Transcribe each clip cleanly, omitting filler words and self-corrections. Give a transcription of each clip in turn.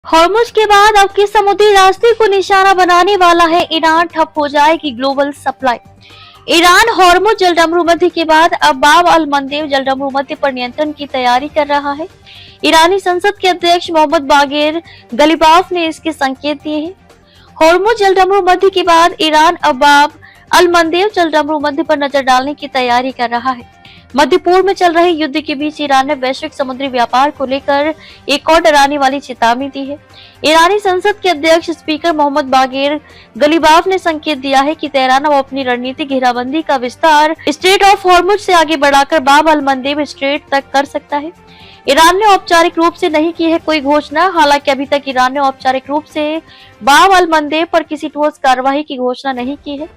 Hormuz के बाद अब किस समुद्री रास्ते को निशाना बनाने वाला है ईरान, ठप हो जाएगी ग्लोबल सप्लाई। ईरान हॉर्मुज जलडमरू मध्य के बाद अब बाब अल मंदेब जलडमरू मध्य पर नियंत्रण की तैयारी कर रहा है। ईरानी संसद के अध्यक्ष मोहम्मद बागेर गलीबाफ ने इसके संकेत दिए हैं। हॉर्मुज जलडमरू मध्य के बाद ईरान अब बाब अल मंदेब जलडमरू मध्य पर नजर डालने की तैयारी कर रहा है। मध्य पूर्व में चल रहे युद्ध के बीच ईरान ने वैश्विक समुद्री व्यापार को लेकर एक और डराने वाली चेतावनी दी है। ईरानी संसद के अध्यक्ष स्पीकर मोहम्मद बागेर गलीबाफ ने संकेत दिया है कि तेहरान अब अपनी रणनीतिक घेराबंदी का विस्तार स्ट्रेट ऑफ हॉर्मुज से आगे बढ़ाकर बाब अल मंदेब स्ट्रेट तक कर सकता है। ईरान ने औपचारिक रूप से नहीं की है कोई घोषणा। हालांकि अभी तक ईरान ने औपचारिक रूप से बाब अल मंदेब पर किसी ठोस कार्रवाई की घोषणा नहीं की है,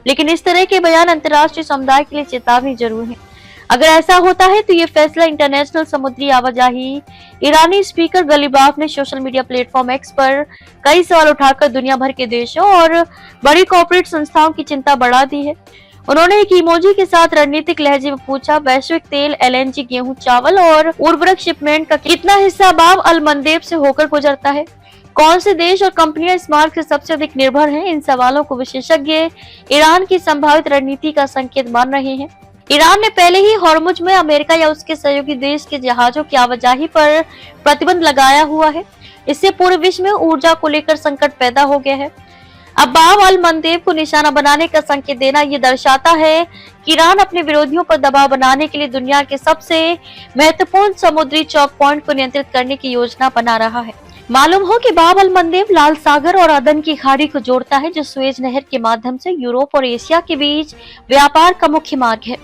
लेकिन इस तरह के बयान अंतर्राष्ट्रीय समुदाय के लिए चेतावनी जरूर है। अगर ऐसा होता है तो ये फैसला इंटरनेशनल समुद्री आवाजाही। ईरानी स्पीकर गलीबाफ ने सोशल मीडिया प्लेटफॉर्म एक्स पर कई सवाल उठाकर दुनिया भर के देशों और बड़ी कॉर्पोरेट संस्थाओं की चिंता बढ़ा दी है। उन्होंने एक इमोजी के साथ रणनीतिक लहजे में पूछा, वैश्विक तेल, एलएनजी, गेहूं, चावल और उर्वरक शिपमेंट का कितना हिस्सा बाब अल मंदेब से होकर गुजरता है? कौन से देश और कंपनियां इस मार्ग से सबसे अधिक निर्भर हैं? इन सवालों को विशेषज्ञ ईरान की संभावित रणनीति का संकेत मान रहे हैं। ईरान ने पहले ही हॉर्मुज में अमेरिका या उसके सहयोगी देश के जहाजों की आवाजाही पर प्रतिबंध लगाया हुआ है। इससे पूरे विश्व में ऊर्जा को लेकर संकट पैदा हो गया है। अब बाब अल मंदेब को निशाना बनाने का संकेत देना ये दर्शाता है कि ईरान अपने विरोधियों पर दबाव बनाने के लिए दुनिया के सबसे महत्वपूर्ण समुद्री चौक पॉइंट को नियंत्रित करने की योजना बना रहा है। मालूम हो कि बाब अल मंदेब लाल सागर और अदन की खाड़ी को जोड़ता है, जो सुएज नहर के माध्यम से यूरोप और एशिया के बीच व्यापार का मुख्य मार्ग है।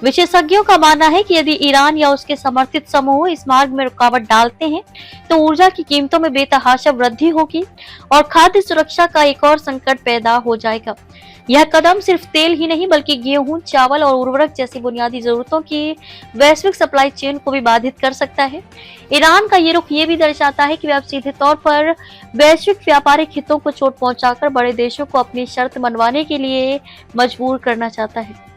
विशेषज्ञों का मानना है कि यदि ईरान या उसके समर्थित समूह इस मार्ग में रुकावट डालते हैं तो ऊर्जा की कीमतों में बेतहाशा वृद्धि होगी और खाद्य सुरक्षा का एक और संकट पैदा हो जाएगा। यह कदम सिर्फ तेल ही नहीं बल्कि गेहूं, चावल और उर्वरक जैसी बुनियादी जरूरतों की वैश्विक सप्लाई चेन को भी बाधित कर सकता है। ईरान का ये रुख ये भी दर्शाता है कि वह अब सीधे तौर पर वैश्विक व्यापारिक हितों को चोट पहुंचाकर बड़े देशों को अपनी शर्त मनवाने के लिए मजबूर करना चाहता है।